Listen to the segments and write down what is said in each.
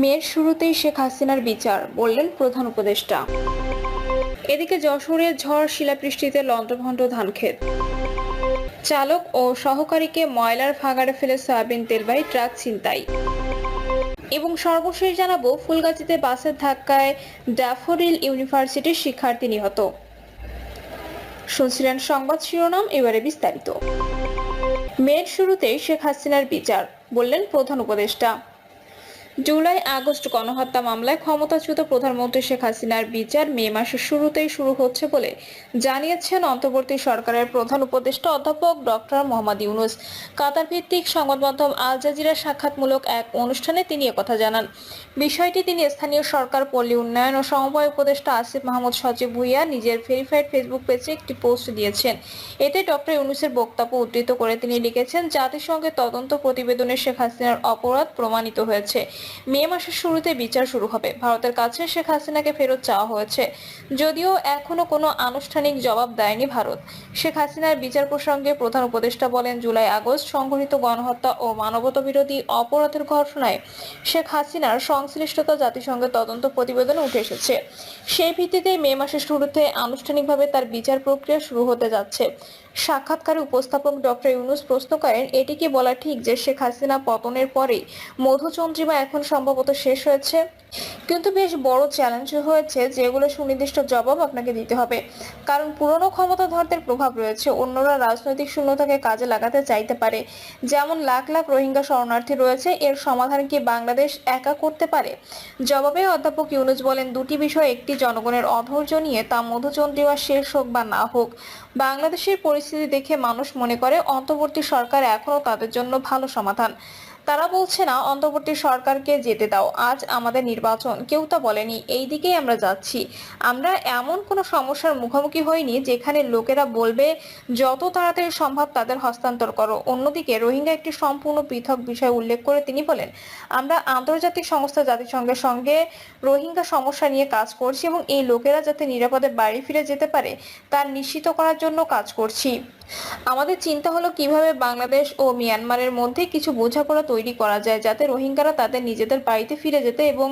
মের শুরুতেই শেখ হাসিনার বিচার, বললেন প্রধান উপদেষ্টা। এদিকে যশোরে ঝড় শিলাবৃষ্টিতে লন্ডভন্ড ধানক্ষেত, চালক ও সহকারীকে ময়লার ভাগাড়ে ফেলে সয়াবিন তেলবাহী ট্রাক ছিনতাই। এবং সর্বশেষ জানাবো, ফুলগাজীতে বাসের ধাক্কায় ড্যাফোডিল ইউনিভার্সিটির শিক্ষার্থী নিহত। শুনছিলেন সংবাদ শিরোনাম, এবারে বিস্তারিত। মের শুরুতেই শেখ হাসিনার বিচার, বললেন প্রধান উপদেষ্টা। জুলাই আগস্ট গণহত্যা মামলায় ক্ষমতাচ্যুত প্রধানমন্ত্রী শেখ হাসিনার বিচার মে মাসের শুরুতেই শুরু হচ্ছে বলে জানিয়েছেন অন্তর্বর্তী সরকারের প্রধান উপদেষ্টা অধ্যাপক ডক্টর মোহাম্মদ ইউনূস। কাতার ভিত্তিক সংবাদ মাধ্যম আল জাজিরার সাক্ষাৎমূলক এক অনুষ্ঠানে তিনি একথা জানান। বিষয়টি তিনি স্থানীয় সরকার, পল্লী উন্নয়ন ও সমবায় উপদেষ্টা আসিফ মাহমুদ সজীব ভুঁইয়া নিজের ভেরিফাইড ফেসবুক পেজে একটি পোস্ট দিয়েছেন। এতে ডক্টর ইউনূসের বক্তব্য উদ্ধৃত করে তিনি লিখেছেন, জাতিসংঘের তদন্ত প্রতিবেদনে শেখ হাসিনার অপরাধ প্রমাণিত হয়েছে। মে মাসের শুরুতে বিচার শুরু হবে। ভারতের কাছে শেখ হাসিনাকে ফেরত চাওয়া হয়েছে, যদিও এখনো কোনো আনুষ্ঠানিক জবাব দেয়নি ভারত। শেখ হাসিনার বিচার প্রসঙ্গে প্রধান উপদেষ্টা বলেন, জুলাই আগস্ট সংঘটিত গণহত্যা ও মানবতা বিরোধী অপরাধের ঘটনায় শেখ হাসিনার সংশ্লিষ্টতা জাতিসংঘের তদন্ত প্রতিবেদনে উঠে এসেছে। সেই ভিত্তিতে মে মাসের শুরুতে আনুষ্ঠানিকভাবে তার বিচার প্রক্রিয়া শুরু হতে যাচ্ছে। সাক্ষাৎকারে উপস্থাপক ডক্টর ইউনূস প্রশ্ন করেন, এটি কি বলা ঠিক যে শেখ হাসিনা পতনের পরেই মধুচন্দ্রিমা এখন সম্ভবত শেষ হয়েছে? কিন্তু বেশ বড় চ্যালেঞ্জ হয়েছে, যেগুলো সুনির্দিষ্ট জবাব আপনাকে দিতে হবে। কারণ পুরনো ক্ষমতাধরদের প্রভাব রয়েছে, অন্যরা রাজনৈতিক শূন্যতাকে কাজে লাগাতে চাইতে পারে। যেমন লাখ লাখ রোহিঙ্গা শরণার্থী রয়েছে, এর সমাধান কি বাংলাদেশ একা করতে পারে? জবাবে অধ্যাপক ইউনূস বলেন, দুটি বিষয়, একটি জনগণের অধৈর্য নিয়ে, তা মধুচন্দ্রিমা শেষ হোক বা না হোক, বাংলাদেশের পরিস্থিতি দেখে মানুষ মনে করে অন্তর্বর্তী সরকার এখনো তাদের জন্য ভালো সমাধান। তারা বলছে না অন্তর্বর্তী সরকারকে যেতে দাও, আজ আমাদের নির্বাচন, কেউ তা বলেনি। এই দিকেই আমরা যাচ্ছি। আমরা এমন কোনো সমস্যার মুখোমুখি হইনি যেখানে লোকেরা বলবে যত তাড়াতাড়ি সম্ভব তাদের হস্তান্তর করো। অন্যদিকে রোহিঙ্গা একটি সম্পূর্ণ পৃথক বিষয় উল্লেখ করে তিনি বলেন, আমরা আন্তর্জাতিক সংস্থা জাতিসংঘের সঙ্গে রোহিঙ্গা সমস্যা নিয়ে কাজ করছি এবং এই লোকেরা যাতে নিরাপদে বাড়ি ফিরে যেতে পারে তা নিশ্চিত করার জন্য কাজ করছি। আমাদের চিন্তা হলো কিভাবে বাংলাদেশ ও মিয়ানমারের মধ্যে কিছু বোঝাপড়া তৈরি করা যায়, যাতে রোহিঙ্গারা তাদের নিজেদের বাড়িতে ফিরে যেতে এবং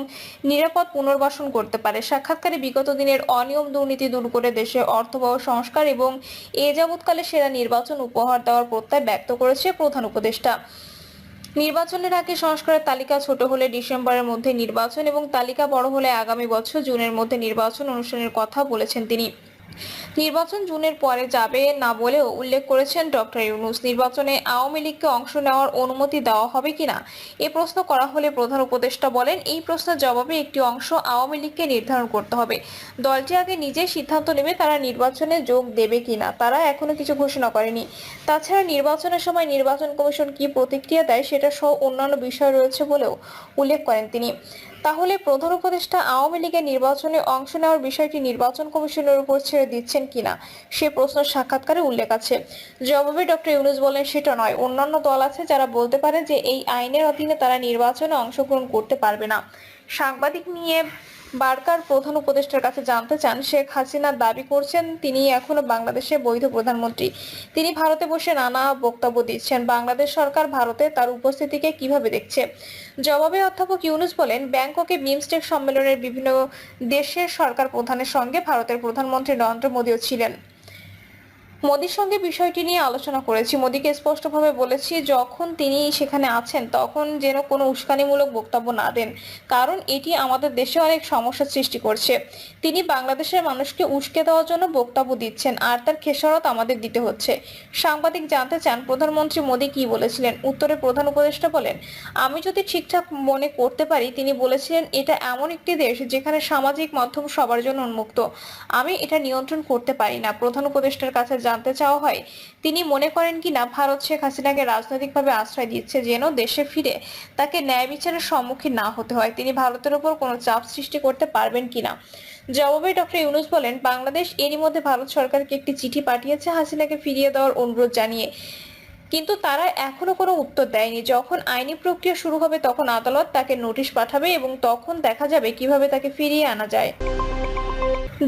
নিরাপদ পুনর্বাসন করতে পারে। সাক্ষাৎকারে বিগত দিনের অনিয়ম দুর্নীতি দূর করে দেশে অর্থবহ সংস্কার এবং এ যাবৎকালে সেরা নির্বাচন উপহার দেওয়ার প্রত্যয় ব্যক্ত করেছে প্রধান উপদেষ্টা। নির্বাচনের আগে সংস্কারের তালিকা ছোট হলে ডিসেম্বরের মধ্যে নির্বাচন এবং তালিকা বড় হলে আগামী বছর জুনের মধ্যে নির্বাচন অনুষ্ঠানের কথা বলেছেন তিনি। নির্বাচন জুনের পরে যাবে না বলেও উল্লেখ করেছেন ডক্টর ইউনূস। নির্বাচনে আওয়ামী লীগকে অংশ নেওয়ার অনুমতি দেওয়া হবে কিনা এ প্রশ্ন করা হলে প্রধান উপদেষ্টা বলেন, এই প্রশ্নের জবাবে একটি অংশ আওয়ামী লীগকে নির্ধারণ করতে হবে। দলটি আগে নিজেই সিদ্ধান্ত নেবে তারা নির্বাচনে যোগ দেবে কিনা। তারা এখনো কিছু ঘোষণা করেনি। তাছাড়া নির্বাচনের সময় নির্বাচন কমিশন কি প্রতিক্রিয়া দেয় সেটা সহ অন্যান্য বিষয় রয়েছে বলেও উল্লেখ করেন তিনি। তাহলে প্রধান উপদেষ্টা আওয়ামী লীগের নির্বাচনে অংশ নেওয়ার বিষয়টি নির্বাচন কমিশনের উপর ছেড়ে দিচ্ছেন কিনা সে প্রশ্ন সাক্ষাৎকারে উল্লেখ আছে। জবাবে ডক্টর ইউনূস বলেন, সেটা নয়, অন্যান্য দল আছে যারা বলতে পারে যে এই আইনের অধীনে তারা নির্বাচনে অংশগ্রহণ করতে পারবে না। সাংবাদিক নিয়ে বারকার প্রধান উপদেষ্টার কাছে জানতে চান, শেখ হাসিনা দাবি করছেন তিনি এখনো বাংলাদেশের বৈধ প্রধানমন্ত্রী। তিনি ভারতে বসে নানা বক্তব্য দিচ্ছেন। বাংলাদেশ সরকার ভারতে তার উপস্থিতিকে কিভাবে দেখছে? জবাবে অধ্যাপক ইউনূস বলেন, ব্যাংককে বিমস্টেক সম্মেলনের বিভিন্ন দেশের সরকার প্রধানের সঙ্গে ভারতের প্রধানমন্ত্রী নরেন্দ্র মোদীও ছিলেন। মোদীর সঙ্গে বিষয়টি নিয়ে আলোচনা করেছি। মোদীকে স্পষ্টভাবে বলেছি যখন তিনি সেখানে আছেন তখন যেন কোনো উস্কানিমূলক বক্তব্য না দেন, কারণ এটি আমাদের দেশে অনেক সমস্যার সৃষ্টি করছে। তিনি বাংলাদেশের মানুষকে উস্কে দেওয়ার জন্য বক্তব্য দিচ্ছেন, আর তার খেসারত আমাদের দিতে হচ্ছে। সাংবাদিক জানতে চান, প্রধানমন্ত্রী মোদী কি বলেছিলেন? উত্তরে প্রধান উপদেষ্টা বলেন, আমি যদি ঠিকঠাক মনে করতে পারি তিনি বলেছিলেন এটা এমন একটি দেশ যেখানে সামাজিক মাধ্যম সবার জন্য উন্মুক্ত। আমি এটা নিয়ন্ত্রণ করতে পারি না। প্রধান উপদেষ্টার কাছে জানতে চাওয়া হয়, তিনি মনে করেন কিনা ভারত শেখ হাসিনাকে রাজনৈতিকভাবে আশ্রয় দিচ্ছে যেন দেশে ফিরে তাকে ন্যায় বিচারের সম্মুখীন না হতে হয়। তিনি ভারতের উপর কোনো চাপ সৃষ্টি করতে পারবেন কিনা। জবাবে ডক্টর ইউনূস বলেন, বাংলাদেশ এরই মধ্যে ভারত সরকারকে একটি চিঠি পাঠিয়েছে হাসিনাকে ফিরিয়ে দেওয়ার অনুরোধ জানিয়ে, কিন্তু তারা এখনো কোনো উত্তর দেয়নি। যখন আইনি প্রক্রিয়া শুরু হবে তখন আদালত তাকে নোটিশ পাঠাবে এবং তখন দেখা যাবে কিভাবে তাকে ফিরিয়ে আনা যায়।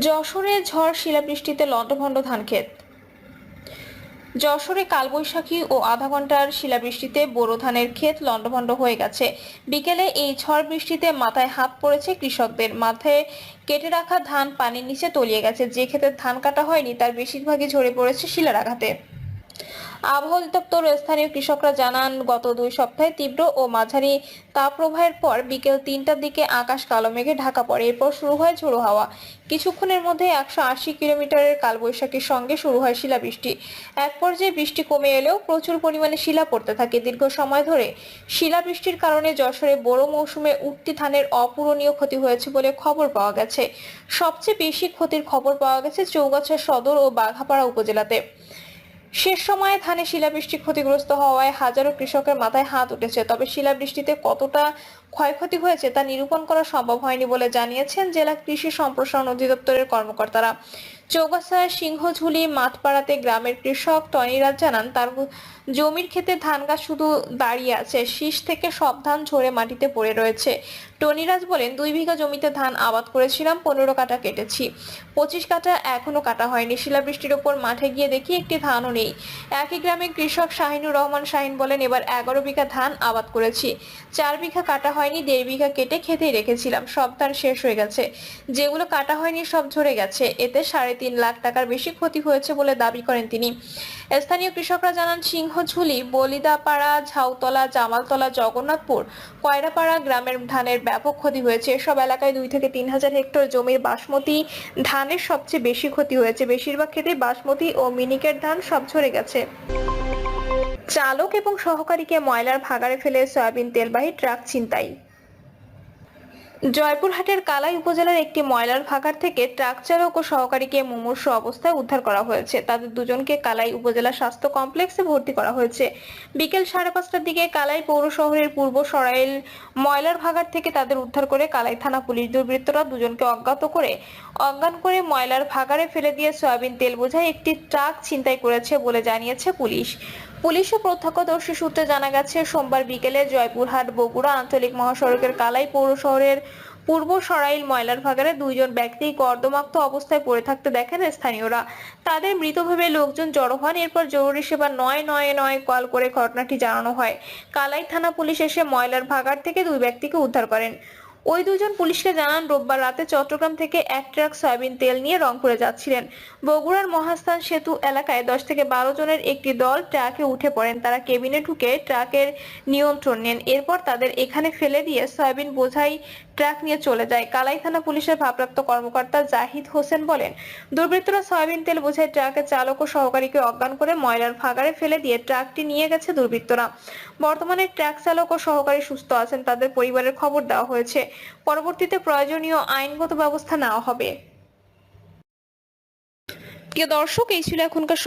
যশোরে ঝড় শিলাবৃষ্টিতে লন্ডভন্ড ধানক্ষেত, যশোরে কালবৈশাখী ও আধা ঘন্টার শিলাবৃষ্টিতে বোরো ধানের ক্ষেত লণ্ডভণ্ড হয়ে গেছে। বিকেলে এই ঝড় বৃষ্টিতে মাথায় হাত পড়েছে কৃষকদের। মাথায় কেটে রাখা ধান পানির নিচে তলিয়ে গেছে। যে ক্ষেতের ধান কাটা হয়নি তার বেশিরভাগই ঝরে পড়েছে শিলার আঘাতে। আবহাওয়া অধিদপ্তর ও স্থানীয় কৃষকরা জানান, গত 2 সপ্তাহে তীব্র ও মাঝারি তাপপ্রবাহের পর বিকেল 3টার দিকে আকাশ কালো মেঘে ঢাকা পড়ে। এরপর শুরু হয় ঝোড়ো হাওয়া। কিছুক্ষণের মধ্যে 180 কিলোমিটারের কালবৈশাখীর সঙ্গে শুরু হয় শিলাবৃষ্টি। এক পর্যায়ে বৃষ্টি কমে এলেও প্রচুর পরিমাণে শিলা পড়তে থাকে। দীর্ঘ সময় ধরে শিলাবৃষ্টির কারণে যশোরে বোরো মৌসুমে উঠতি ধানের অপূরণীয় ক্ষতি হয়েছে বলে খবর পাওয়া গেছে। সবচেয়ে বেশি ক্ষতির খবর পাওয়া গেছে চৌগাছা সদর ও বাঘাপাড়া উপজেলাতে। শেষ সময়ে ধানে শিলাবৃষ্টি ক্ষতিগ্রস্ত হওয়ায় হাজারো কৃষকের মাথায় হাত উঠেছে। তবে শিলাবৃষ্টিতে কতটা ক্ষয়ক্ষতি হয়েছে তা নিরূপণ করা সম্ভব হয়নি বলে জানিয়েছেন জেলা কৃষি সম্প্রসারণ অধিদপ্তরের কর্মকর্তারা। চৌগাছার সিংহঝুলি মাঠপাড়াতে গ্রামের কৃষক টনিরাজ জানান, তার জমির ক্ষেতে ধান গাছ শুধু দাঁড়িয়ে আছে, শীষ থেকে সব ধান ঝরে মাটিতে পড়ে রয়েছে। টনিরাজ বলেন, 2 বিঘা জমিতে ধান আবাদ করেছিলাম, 15 কাঠা কেটেছি, 25 কাঠা এখনো কাটা হয়নি। শিলাবৃষ্টির ওপর মাঠে গিয়ে দেখি একটি ধানও নেই। একই গ্রামের কৃষক শাহিনুর রহমান শাহিন বলেন, এবার 11 বিঘা ধান আবাদ করেছি, 4 বিঘা কাটা হয়নি, 1.5 বিঘা কেটে খেতেই রেখেছিলাম, সব ধান শেষ হয়ে গেছে। যেগুলো কাটা হয়নি সব ঝরে গেছে। এতে 3.5 লাখ টাকার বেশি ক্ষতি হয়েছে বলে দাবি করেন তিনি। স্থানীয় কৃষকরা জানান, সিংহঝুলি, বলিদাপাড়া, ঝাউতলা, জামালতলা, জগন্নাথপুর, কয়রাপাড়া গ্রামের ধানের ব্যাপক ক্ষতি হয়েছে। এসব এলাকায় 2 থেকে 3 হাজার হেক্টর জমির বাসমতি ধানের সবচেয়ে বেশি ক্ষতি হয়েছে। বেশিরভাগ ক্ষেত্রে বাসমতি ও মিনিকেট ধান সব ঝরে গেছে। চালক এবং সহকারীকে ময়লার ভাগাড়ে ফেলে সয়াবিন তেলবাহী ট্রাক ছিনতাই। জয়পুরহাটের কালাই উপজেলার একটি ময়লার ভাগাড় থেকে ট্রাক চালক ও সহকারীকে মুমূর্ষু অবস্থায় উদ্ধার করা হয়েছে। তাদের দুজনকে কালাই উপজেলা স্বাস্থ্য কমপ্লেক্সে ভর্তি করা হয়েছে। বিকেল 5:30টার দিকে কালাই পৌর শহরের পূর্ব সরাইল ময়লার ভাগাড় থেকে তাদের উদ্ধার করে কালাই থানা পুলিশ। দুর্বৃত্তরা দুজনকে অজ্ঞান করে ময়লার ভাগাড়ে ফেলে দিয়ে সয়াবিন তেল বোঝাই একটি ট্রাক ছিনতাই করেছে বলে জানিয়েছে পুলিশ। পুলিশ ও প্রত্যক্ষদর্শী সূত্রে জানা গেছে, সোমবার বিকেলে জয়পুরহাট বগুড়া আঞ্চলিক মহাসড়কের কালাই পৌর শহরের পূর্ব সরাইল ময়লার ভাগাড়ে 2 জন ব্যক্তি কর্দমাক্ত অবস্থায় পড়ে থাকতে দেখেন স্থানীয়রা। তাদের মৃত ভেবে লোকজন জড়ো হন। এরপর জরুরি সেবা 999 কল করে ঘটনাটি জানানো হয়। কালাই থানা পুলিশ এসে ময়লার ভাগাড় থেকে 2 ব্যক্তিকে উদ্ধার করেন। ওই 2 জন পুলিশকে জানান, রোববার রাতে চট্টগ্রাম থেকে এক ট্রাক সয়াবিন তেল নিয়ে রংপুরে যাচ্ছিলেন। বগুড়ার মহাস্থান সেতু এলাকায় 10 থেকে 12 জনের একটি দল ট্রাকে উঠে পড়েন। তারা কেবিনে ঢুকে ট্রাকের নিয়ন্ত্রণ নেন। এরপর তাদের এখানে ফেলে দিয়ে সয়াবিন বোঝাই ট্রাক নিয়ে চলে যায়। কালাই থানা পুলিশের ভারপ্রাপ্ত কর্মকর্তা জাহিদ হোসেন বলেন, দুর্বৃত্তরা সয়াবিন তেল বোঝাই ট্রাকের চালক ও সহকারীকে অজ্ঞান করে ময়লার ভাগাড়ে ফেলে দিয়ে ট্রাকটি নিয়ে গেছে দুর্বৃত্তরা। বর্তমানে ট্রাক চালক ও সহকারী সুস্থ আছেন। তাদের পরিবারের খবর দেওয়া হয়েছে। পরবর্তীতে প্রয়োজনীয় আইনগত ব্যবস্থা নেওয়া হবে। প্রিয় দর্শক, এই ছিল এখনকার